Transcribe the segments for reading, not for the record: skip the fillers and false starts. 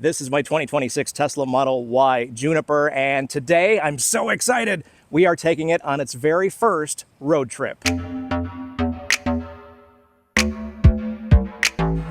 This is my 2026 Tesla Model Y Juniper, and today I'm so excited. We are taking it on its very first road trip.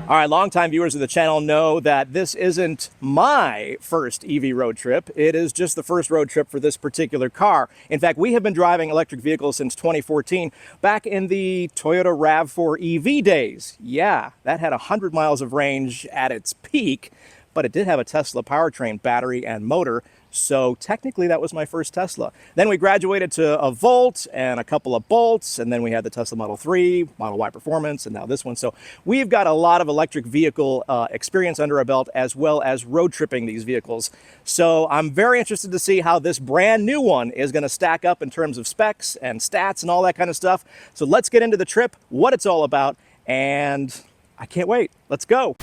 All right, longtime viewers of the channel know that this isn't my first EV road trip. It is just the first road trip for this particular car. In fact, we have been driving electric vehicles since 2014, back in the Toyota RAV4 EV days. Yeah, that had 100 miles of range at its peak, but it did have a Tesla powertrain, battery, and motor. So technically that was my first Tesla. Then we graduated to a Volt and a couple of Bolts, and then we had the Tesla Model 3, Model Y Performance, and now this one. So we've got a lot of electric vehicle experience under our belt, as well as road tripping these vehicles. So I'm very interested to see how this brand new one is going to stack up in terms of specs and stats and all that kind of stuff. So let's get into the trip, what it's all about, and I can't wait. Let's go.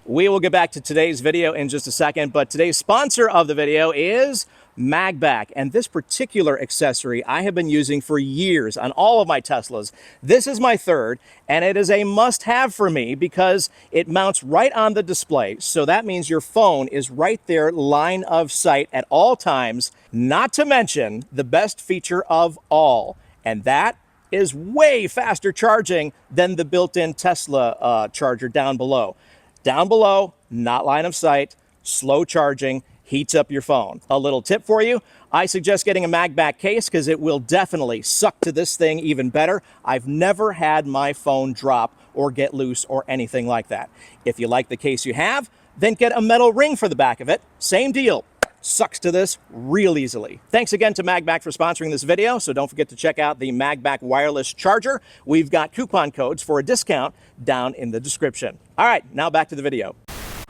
We will get back to today's video in just a second, but today's sponsor of the video is MagBak. And this particular accessory I have been using for years on all of my Teslas. This is my third, and it is a must-have for me because it mounts right on the display. So that means your phone is right there, line of sight at all times, not to mention the best feature of all, and that is way faster charging than the built-in Tesla charger down below. Down below, not line of sight, slow charging, heats up your phone. A little tip for you, I suggest getting a MagBak case because it will definitely suck to this thing even better. I've never had my phone drop or get loose or anything like that. If you like the case you have, then get a metal ring for the back of it. Same deal. Sucks to this real easily. Thanks again to MagBak for sponsoring this video, so don't forget to check out the MagBak wireless charger. We've got coupon codes for a discount down in the description. All right, now back to the video.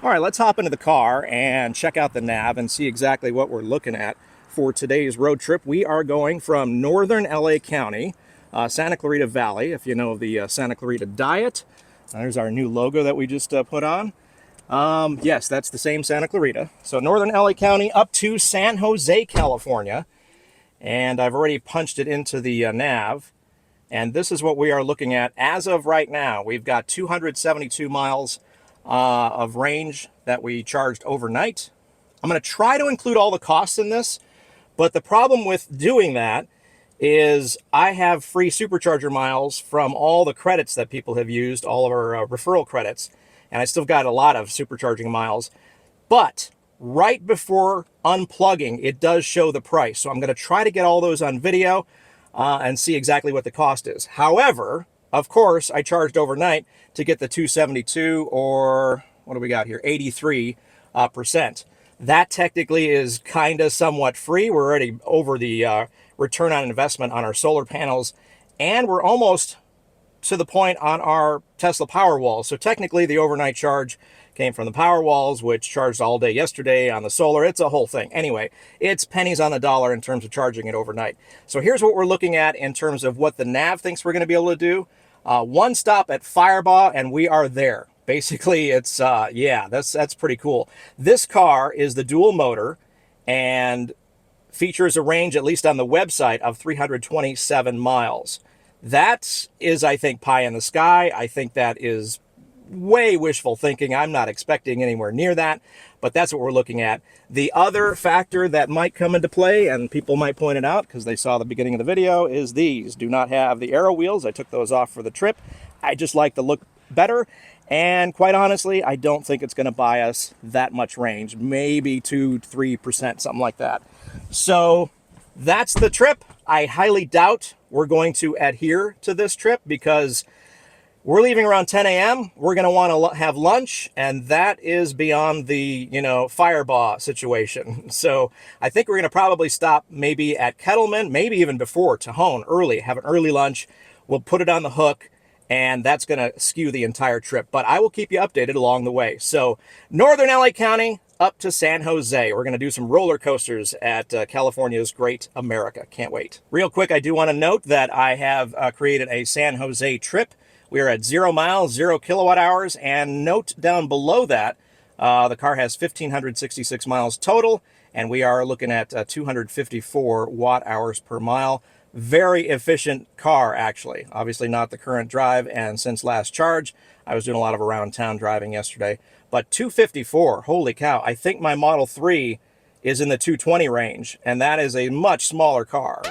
All right, let's hop into the car and check out the nav and see exactly what we're looking at for today's road trip. We are going from northern LA County, Santa Clarita Valley, if you know the Santa Clarita Diet. There's our new logo that we just put on. Yes, that's the same Santa Clarita. So northern LA County up to San Jose, California. And I've already punched it into the nav. And this is what we are looking at as of right now. We've got 272 miles of range that we charged overnight. I'm going to try to include all the costs in this, but the problem with doing that is I have free supercharger miles from all the credits that people have used, all of our referral credits. And I still got a lot of supercharging miles, but right before unplugging, it does show the price. So I'm going to try to get all those on video and see exactly what the cost is. However, of course, I charged overnight to get the 272 or what do we got here? 83%. That technically is kind of somewhat free. We're already over the return on investment on our solar panels, and we're almost to the point on our Tesla Powerwall. So technically the overnight charge came from the Powerwalls, which charged all day yesterday on the solar. It's a whole thing. Anyway, it's pennies on the dollar in terms of charging it overnight. So here's what we're looking at in terms of what the nav thinks we're going to be able to do. One stop at Firebaugh, and we are there. Basically, it's, yeah, that's pretty cool. This car is the dual motor and features a range, at least on the website, of 327 miles. That is, I think, pie in the sky. I think that is way wishful thinking. I'm not expecting anywhere near that, but that's what we're looking at. The other factor that might come into play, and people might point it out because they saw the beginning of the video, is these do not have the aero wheels. I took those off for the trip. I just like the look better, and quite honestly, I don't think it's going to buy us that much range. Maybe 2-3%, something like that. So that's the trip. I highly doubt we're going to adhere to this trip because we're leaving around 10 a.m. We're going to want to have lunch, and that is beyond the, Firebaugh situation. So I think we're going to probably stop maybe at Kettleman, maybe even before Tahoe early, have an early lunch. We'll put it on the hook, and that's going to skew the entire trip. But I will keep you updated along the way. So northern LA County up to San Jose. We're going to do some roller coasters at California's Great America. Can't wait. Real quick, I do want to note that I have created a San Jose trip. We are at 0 miles, 0 kilowatt hours, and note down below that, the car has 1,566 miles total, and we are looking at 254 watt hours per mile. Very efficient car, actually. Obviously not the current drive, and since last charge, I was doing a lot of around town driving yesterday. But 254, holy cow. I think my Model 3 is in the 220 range, and that is a much smaller car.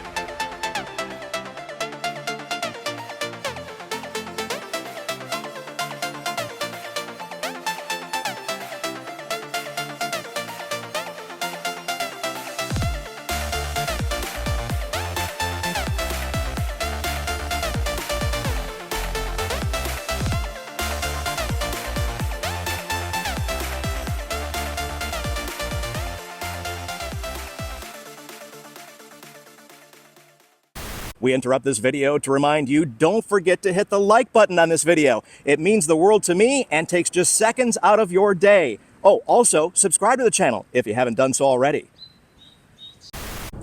We interrupt this video to remind you, don't forget to hit the like button on this video. It means the world to me and takes just seconds out of your day. Oh, also, subscribe to the channel if you haven't done so already.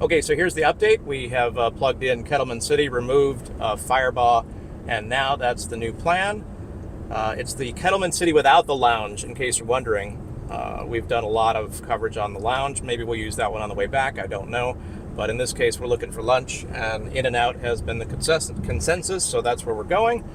Okay, so here's the update. We have plugged in Kettleman City, removed Firebaugh, and now that's the new plan. It's the Kettleman City without the lounge, in case you're wondering. We've done a lot of coverage on the lounge. Maybe we'll use that one on the way back, I don't know. But in this case, we're looking for lunch, and In-N-Out has been the consensus, so that's where we're going.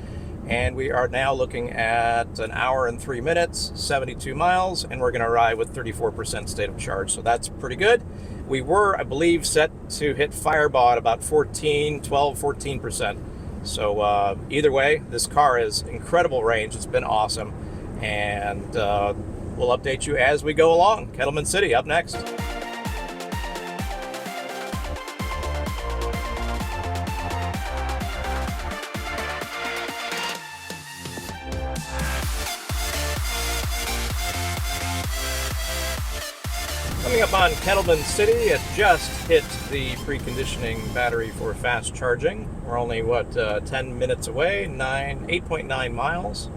And we are now looking at an hour and 3 minutes, 72 miles, and we're going to arrive with 34% state of charge, so that's pretty good. We were, I believe, set to hit Firebaugh at about 14%. So either way, this car is incredible range. It's been awesome, and we'll update you as we go along. Kettleman City up next. Coming up on Kettleman City, it just hit the preconditioning battery for fast charging. We're only, 10 minutes away, 8.9 miles,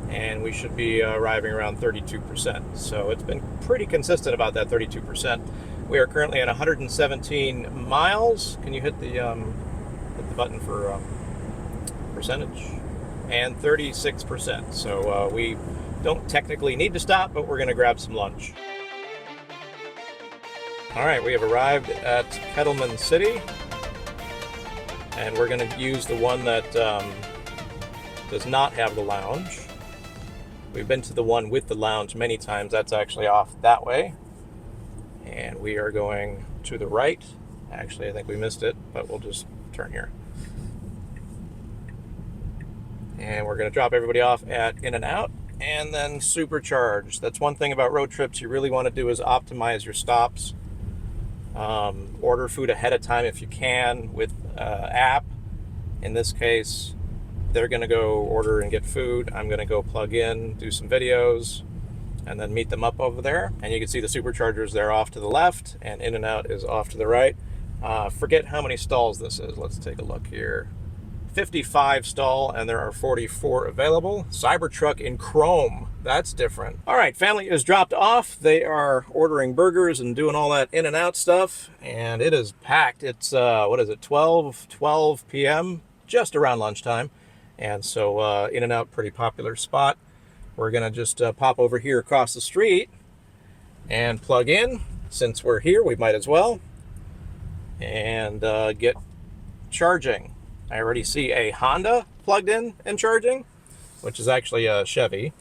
and we should be arriving around 32%. So it's been pretty consistent about that 32%. We are currently at 117 miles. Can you hit the button for percentage? And 36%. So we don't technically need to stop, but we're going to grab some lunch. All right, we have arrived at Kettleman City, and we're going to use the one that does not have the lounge. We've been to the one with the lounge many times. That's actually off that way. And we are going to the right. Actually, I think we missed it, but we'll just turn here. And we're going to drop everybody off at In-N-Out and then Supercharge. That's one thing about road trips you really want to do is optimize your stops. Order food ahead of time if you can with app. In this case, they're going to go order and get food. I'm going to go plug in, do some videos, and then meet them up over there. And you can see the Superchargers there off to the left, and In-N-Out is off to the right. Forget how many stalls this is. Let's take a look here. 55 stall, and there are 44 available. Cybertruck in chrome. That's different. All right, family is dropped off. They are ordering burgers and doing all that In-N-Out stuff, and it is packed. It's, 12 p.m., just around lunchtime. And so In-N-Out, pretty popular spot. We're going to just pop over here across the street and plug in. Since we're here, we might as well. And get charging. I already see a Honda plugged in and charging, which is actually a Chevy.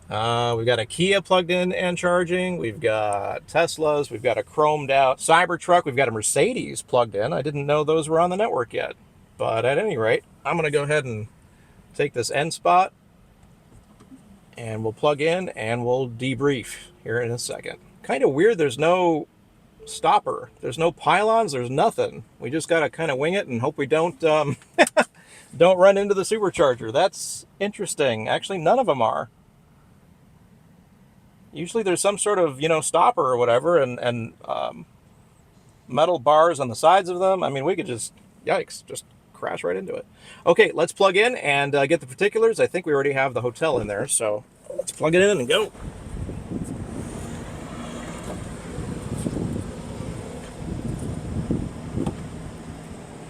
We've got a Kia plugged in and charging. We've got Teslas. We've got a chromed out Cybertruck. We've got a Mercedes plugged in. I didn't know those were on the network yet. But at any rate, I'm going to go ahead and take this end spot, and we'll plug in and we'll debrief here in a second. Kind of weird. There's no stopper. There's no pylons. There's nothing. We just got to kind of wing it and hope we don't don't run into the Supercharger. That's interesting. Actually, none of them are. Usually there's some sort of, stopper or whatever, and metal bars on the sides of them. I mean, we could just, yikes, just crash right into it. Okay, let's plug in and get the particulars. I think we already have the hotel in there, so let's plug it in and go.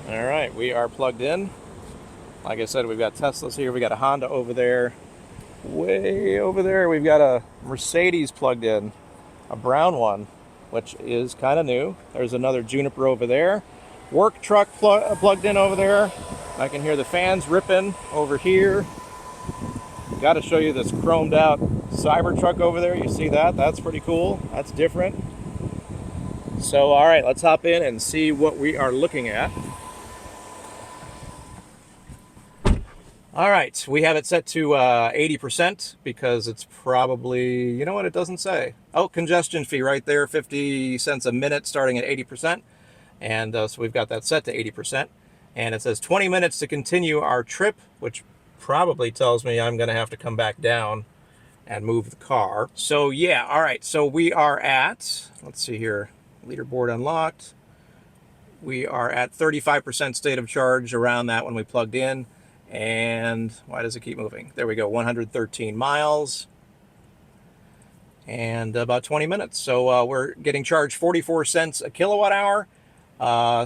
All right, we are plugged in. Like I said, we've got Teslas here. We got a Honda over there. Way over there, we've got a Mercedes plugged in, a brown one, which is kind of new. There's another Juniper over there. Work truck plugged in over there. I can hear the fans ripping over here. Got to show you this chromed out Cybertruck over there. You see that? That's pretty cool. That's different. So, all right, let's hop in and see what we are looking at. All right, we have it set to 80% because it's probably, you know what, it doesn't say. Oh, congestion fee right there, 50 cents a minute starting at 80%. And so we've got that set to 80%. And it says 20 minutes to continue our trip, which probably tells me I'm going to have to come back down and move the car. So yeah, all right, so we are at, let's see here, leaderboard unlocked. We are at 35% state of charge, around that when we plugged in. And why does it keep moving? There we go, 113 miles and about 20 minutes. So we're getting charged 44 cents a kilowatt hour.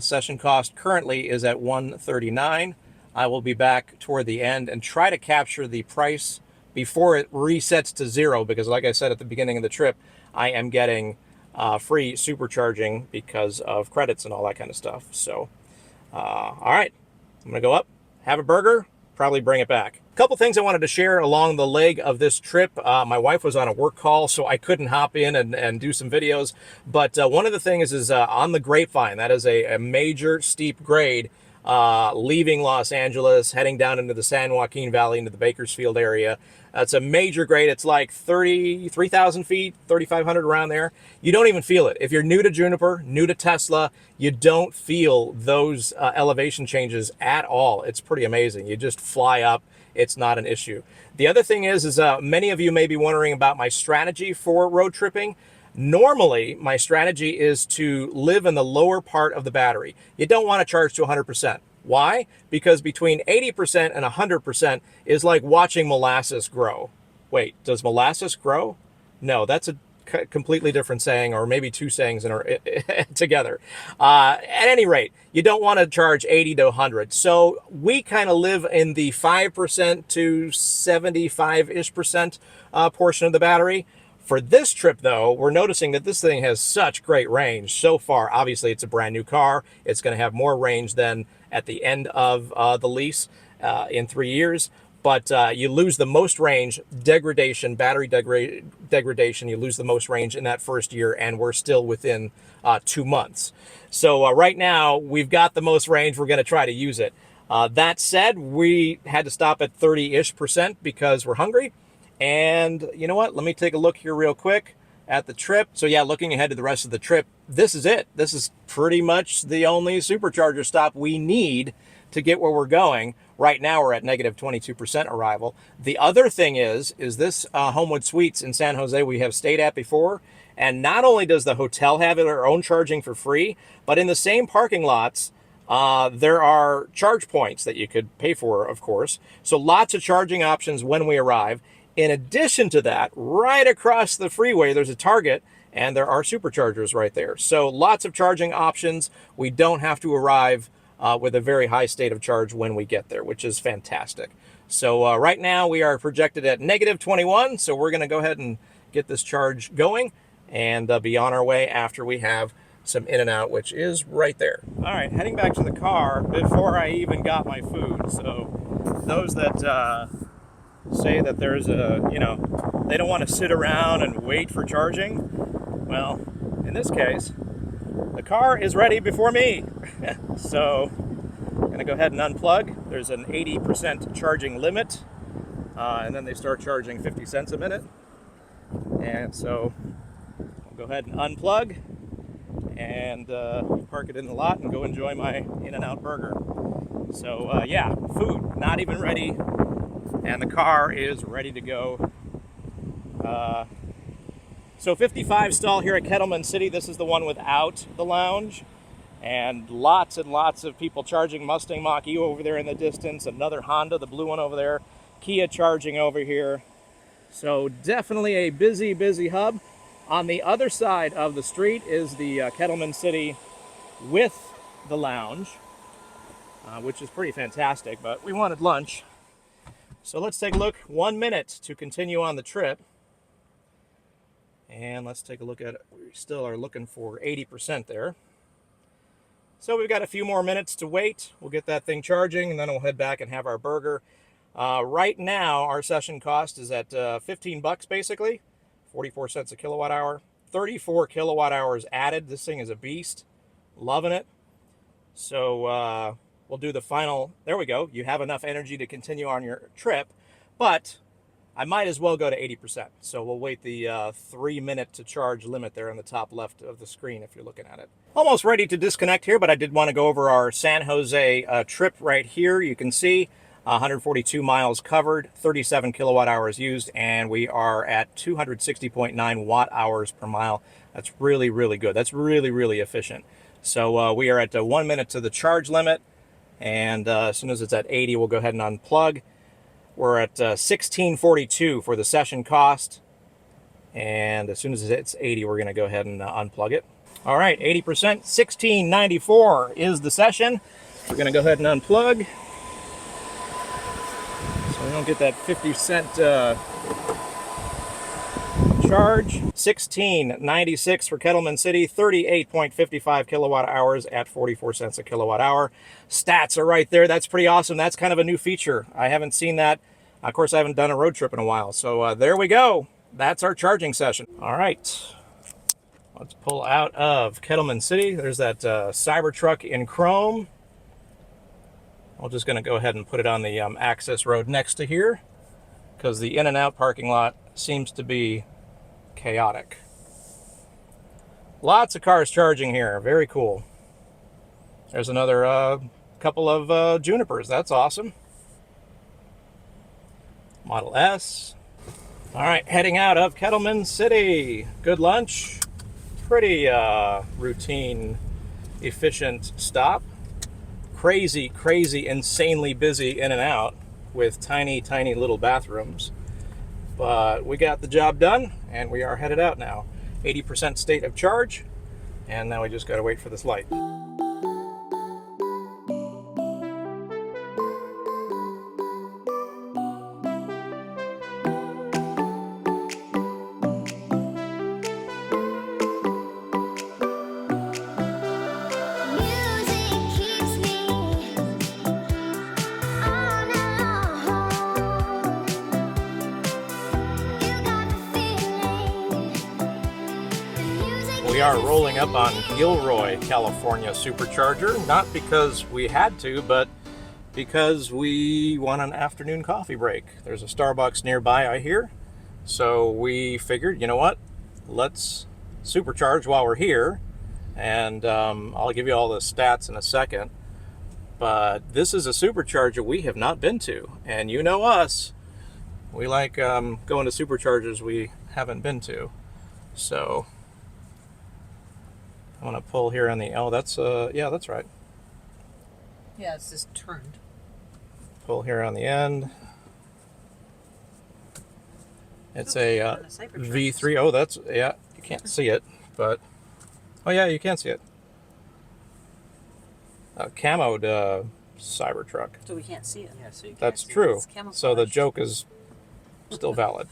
Session cost currently is at $139. I will be back toward the end and try to capture the price before it resets to zero, because like I said at the beginning of the trip, I am getting free supercharging because of credits and all that kind of stuff. So, all right, I'm gonna go up, have a burger, probably bring it back. A couple things I wanted to share along the leg of this trip. My wife was on a work call, so I couldn't hop in and do some videos. But one of the things is on the Grapevine. That is a major steep grade leaving Los Angeles, heading down into the San Joaquin Valley, into the Bakersfield area. It's a major grade. It's like 33,000 feet, 3,500 around there. You don't even feel it. If you're new to Juniper, new to Tesla, you don't feel those elevation changes at all. It's pretty amazing. You just fly up. It's not an issue. The other thing is many of you may be wondering about my strategy for road tripping. Normally, my strategy is to live in the lower part of the battery. You don't want to charge to 100%. Why? Because between 80% and 100% is like watching molasses grow. Wait, does molasses grow? No, that's a completely different saying, or maybe two sayings in together. At any rate, you don't want to charge 80 to 100. So we kind of live in the 5% to 75-ish percent portion of the battery. For this trip, though, we're noticing that this thing has such great range so far. Obviously, it's a brand new car. It's going to have more range than at the end of the lease in 3 years. But you lose the most range, degradation, battery degradation, you lose the most range in that first year, and we're still within 2 months. So right now, we've got the most range. We're going to try to use it. That said, we had to stop at 30-ish percent because we're hungry. And you know what? Let me take a look here real quick at the trip. So yeah, looking ahead to the rest of the trip, this is it. This is pretty much the only supercharger stop we need to get where we're going. Right now we're at negative 22% arrival. The other thing is this Homewood Suites in San Jose we have stayed at before. And not only does the hotel have their own charging for free, but in the same parking lots, there are charge points that you could pay for, of course. So lots of charging options when we arrive. In addition to that, right across the freeway, there's a Target, and there are superchargers right there. So lots of charging options. We don't have to arrive with a very high state of charge when we get there, which is fantastic. So right now we are projected at negative 21. So we're going to go ahead and get this charge going and be on our way after we have some In-N-Out, which is right there. All right, heading back to the car before I even got my food. So those that say that there's they don't want to sit around and wait for charging. Well, in this case, the car is ready before me. So I'm going to go ahead and unplug. There's an 80% charging limit, and then they start charging 50 cents a minute. And so I'll go ahead and unplug and park it in the lot and go enjoy my In-N-Out burger. So yeah, food not even ready, and the car is ready to go. So 55 stall here at Kettleman City. This is the one without the lounge, and lots of people charging. Mustang Mach-E over there in the distance, another Honda, the blue one over there, Kia charging over here. So definitely a busy hub. On the other side of the street is the Kettleman City with the lounge, which is pretty fantastic, but we wanted lunch. So let's take a look. 1 minute to continue on the trip. And let's take a look at it. We still are looking for 80% there. So we've got a few more minutes to wait. We'll get that thing charging, and then we'll head back and have our burger. Right now, our session cost is at 15 bucks basically, 44 cents a kilowatt hour, 34 kilowatt hours added. This thing is a beast, loving it. So we'll do the final. There we go. You have enough energy to continue on your trip, but I might as well go to 80%. So we'll wait the 3-minute to charge limit there on the top left of the screen if you're looking at it. Almost ready to disconnect here, but I did want to go over our San Jose trip right here. You can see 142 miles covered, 37 kilowatt hours used, and we are at 260.9 watt hours per mile. That's really, really good. That's really, really efficient. So we are at 1 minute to the charge limit, and as soon as it's at 80, we'll go ahead and unplug. We're at 1642 for the session cost, and as soon as it's 80, we're going to go ahead and unplug it. All right, 80%, 1694 is the session. We're going to go ahead and unplug, so we don't get that 50-cent charge. 1696 for Kettleman City, 38.55 kilowatt hours at 44 cents a kilowatt hour. Stats are right there. That's pretty awesome. That's kind of a new feature. I haven't seen that. Of course, I haven't done a road trip in a while. So there we go. That's our charging session. All right. Let's pull out of Kettleman City. There's that Cybertruck in chrome. I'm just going to go ahead and put it on the access road next to here, because the in and out parking lot seems to be chaotic. Lots of cars charging here. Very cool. There's another couple of Junipers. That's awesome. Model S. All right, heading out of Kettleman City. Good lunch. Pretty routine, efficient stop. Crazy, crazy, insanely busy in and out with tiny, tiny little bathrooms. But we got the job done, and we are headed out now. 80% state of charge, and now we just got to wait for this light. We are rolling up on Gilroy, California Supercharger, not because we had to, but because we want an afternoon coffee break. There's a Starbucks nearby, I hear. So we figured, you know what? Let's supercharge while we're here. And I'll give you all the stats in a second. But this is a supercharger we have not been to. And you know us, we like going to superchargers we haven't been to. So I'm going to pull here on the, oh, that's, yeah, that's right. Yeah, it's just turned. Pull here on the end. It's a V3. Oh, that's, yeah, you can't see it, but, oh yeah, you can see it. A camoed Cybertruck. So we can't see it. Yeah, so you can't That's see true. It. So the joke is still valid.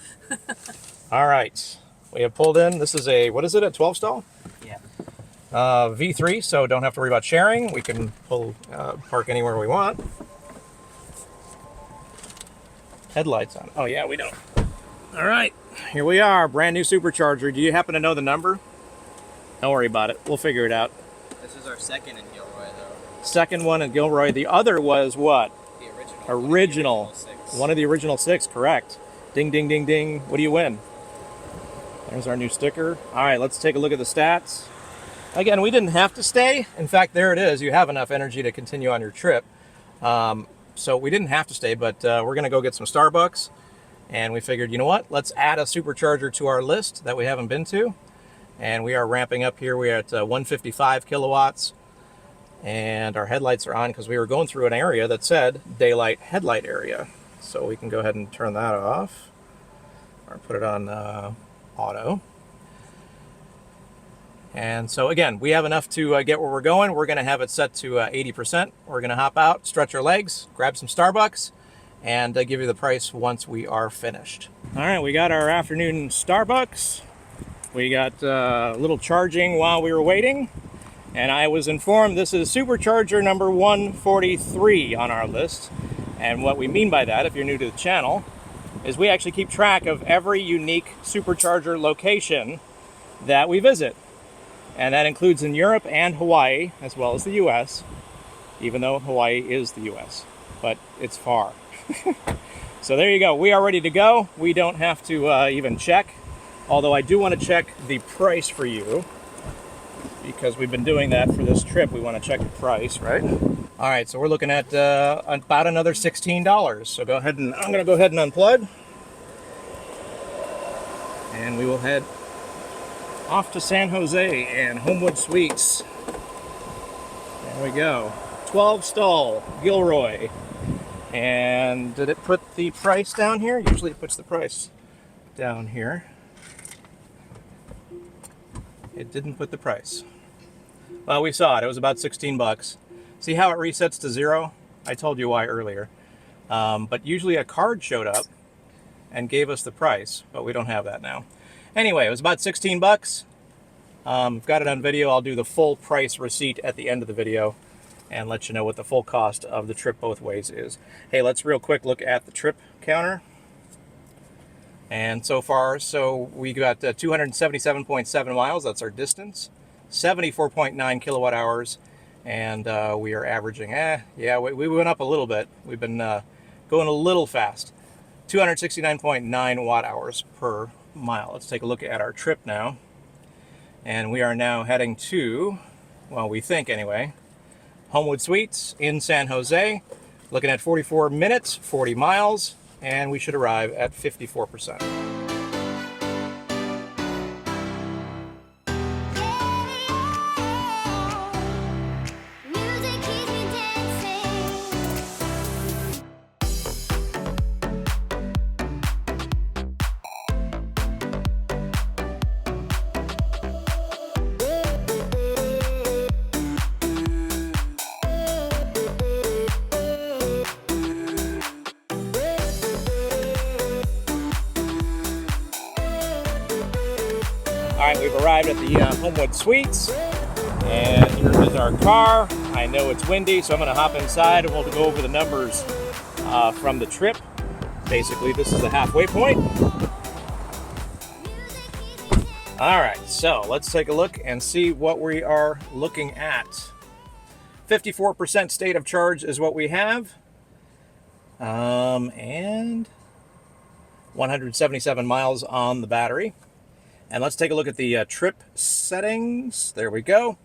All right. We have pulled in. This is a, what is it, a 12 stall? Yeah. V3, so don't have to worry about sharing. We can park anywhere we want. Headlights on. Oh yeah, we don't. All right, here we are, brand new supercharger. Do you happen to know the number? Don't worry about it. We'll figure it out. This is our second in Gilroy, though. Second one in Gilroy. The other was what? The original. One of the original 6. One of the original 6, correct. Ding, ding, ding, ding. What do you win? There's our new sticker. All right, let's take a look at the stats. Again, we didn't have to stay. In fact, there it is. You have enough energy to continue on your trip. So we didn't have to stay, but we're going to go get some Starbucks. And we figured, you know what? Let's add a supercharger to our list that we haven't been to. And we are ramping up here. We're at 155 kilowatts. And our headlights are on because we were going through an area that said daylight headlight area. So we can go ahead and turn that off. Or put it on auto. And so again, we have enough to get where we're going. We're going to have it set to 80%. We're going to hop out, stretch our legs, grab some Starbucks, and give you the price once we are finished. All right, we got our afternoon Starbucks. We got a little charging while we were waiting. And I was informed this is supercharger number 143 on our list. And what we mean by that, if you're new to the channel, is we actually keep track of every unique supercharger location that we visit. And that includes in Europe and Hawaii, as well as the US, even though Hawaii is the US, but it's far. So there you go. We are ready to go. We don't have to even check, although I do want to check the price for you, because we've been doing that for this trip. We want to check the price, right? All right, so we're looking at about another $16. So go ahead and I'm going to go ahead and unplug, and we will head off to San Jose and Homewood Suites. There we go. 12 stall Gilroy. And did it put the price down here? Usually it puts the price down here. It didn't put the price. Well, we saw it. It was about 16 bucks. See how it resets to 0? I told you why earlier. But usually a card showed up and gave us the price, but we don't have that now. Anyway, it was about 16 bucks. I've got it on video. I'll do the full price receipt at the end of the video and let you know what the full cost of the trip both ways is. Hey, let's real quick look at the trip counter. And so far, so we got 277.7 miles. That's our distance. 74.9 kilowatt hours. And we are averaging, yeah, we went up a little bit. We've been going a little fast. 269.9 watt hours per mile. Let's take a look at our trip now. And we are now heading to, well, we think anyway, Homewood Suites in San Jose. Looking at 44 minutes, 40 miles, and we should arrive at 54%. All right, we've arrived at the Homewood Suites, and here is our car. I know it's windy, so I'm going to hop inside and we'll go over the numbers from the trip. Basically, this is the halfway point. All right, so let's take a look and see what we are looking at. 54% state of charge is what we have, and 177 miles on the battery. And let's take a look at the trip settings. There we go.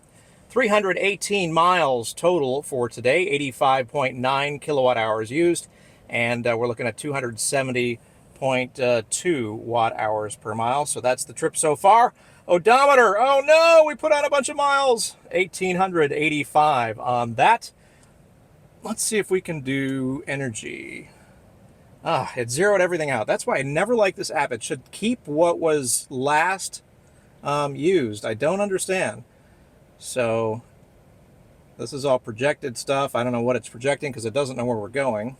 318 miles total for today, 85.9 kilowatt hours used, and we're looking at 270.2 watt hours per mile. So that's the trip so far. Odometer, oh no, we put on a bunch of miles. 1,885 on that. Let's see if we can do energy. It zeroed everything out. That's why I never like this app. It should keep what was last used. I don't understand. So this is all projected stuff. I don't know what it's projecting because it doesn't know where we're going.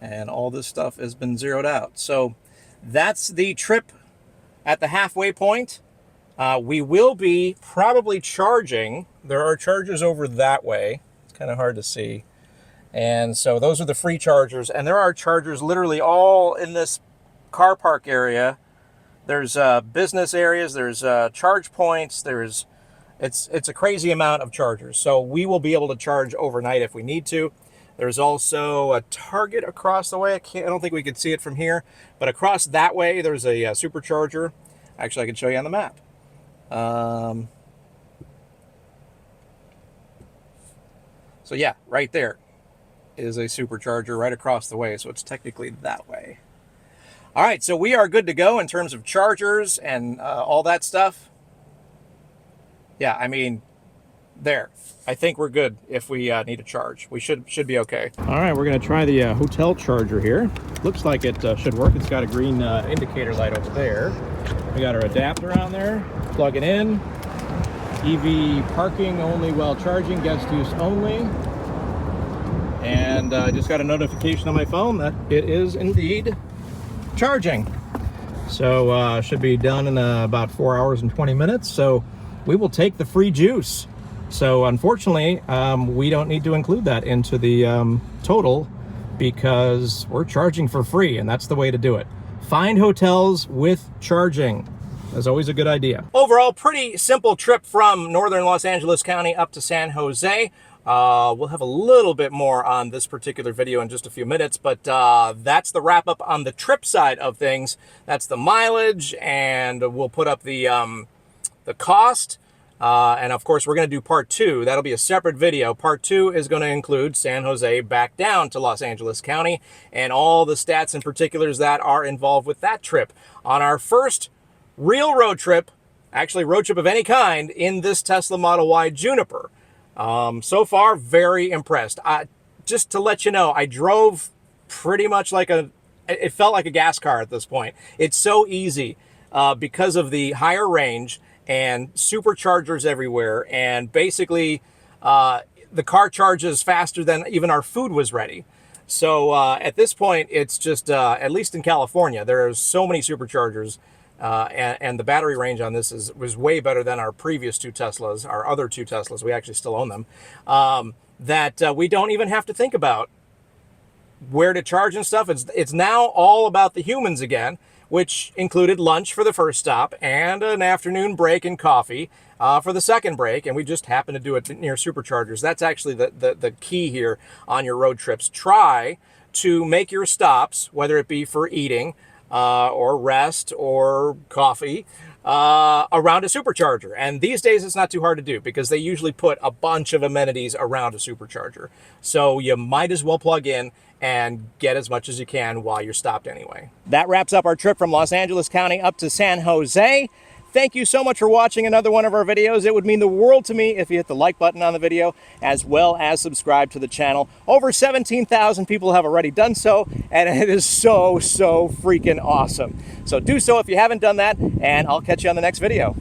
And all this stuff has been zeroed out. So that's the trip at the halfway point. We will be probably charging. There are chargers over that way. It's kind of hard to see. And so those are the free chargers, and there are chargers literally all in this car park area. There's business areas, there's charge points, it's a crazy amount of chargers. So we will be able to charge overnight if we need to. There's also a Target across the way. I don't think we can see it from here, but across that way there's a Supercharger. Actually, I can show you on the map. So yeah, right there is a Supercharger right across the way, so it's technically that way. All right, so we are good to go in terms of chargers and all that stuff. Yeah, I mean, there. I think we're good if we need a charge. We should be okay. All right, we're going to try the hotel charger here. Looks like it should work. It's got a green indicator light over there. We got our adapter on there. Plug it in. EV parking only while charging, guest use only. And I just got a notification on my phone that it is indeed charging. So should be done in about 4 hours and 20 minutes. So we will take the free juice. So unfortunately, we don't need to include that into the total because we're charging for free, and that's the way to do it. Find hotels with charging. That's always a good idea. Overall, pretty simple trip from northern Los Angeles County up to San Jose. We'll have a little bit more on this particular video in just a few minutes, but that's the wrap up on the trip side of things. That's the mileage, and we'll put up the cost. And of course, we're going to do part 2. That'll be a separate video. Part 2 is going to include San Jose back down to Los Angeles County and all the stats and particulars that are involved with that trip. On our first real road trip, actually road trip of any kind, in this Tesla Model Y Juniper. So far, very impressed. Just to let you know, I drove pretty much like it felt like a gas car at this point. It's so easy because of the higher range and superchargers everywhere, and basically the car charges faster than even our food was ready. So at this point, it's just, at least in California, there are so many superchargers, and the battery range on this was way better than our previous 2 Teslas, our other 2 Teslas, we actually still own them, that we don't even have to think about where to charge and stuff. It's now all about the humans again, which included lunch for the first stop and an afternoon break and coffee for the second break, and we just happened to do it near superchargers. That's actually the key here on your road trips. Try to make your stops, whether it be for eating or rest or coffee, around a supercharger. And these days it's not too hard to do because they usually put a bunch of amenities around a supercharger. So you might as well plug in and get as much as you can while you're stopped anyway. That wraps up our trip from Los Angeles County up to San Jose. Thank you so much for watching another one of our videos. It would mean the world to me if you hit the like button on the video, as well as subscribe to the channel. Over 17,000 people have already done so, and it is so freaking awesome. So do so if you haven't done that, and I'll catch you on the next video.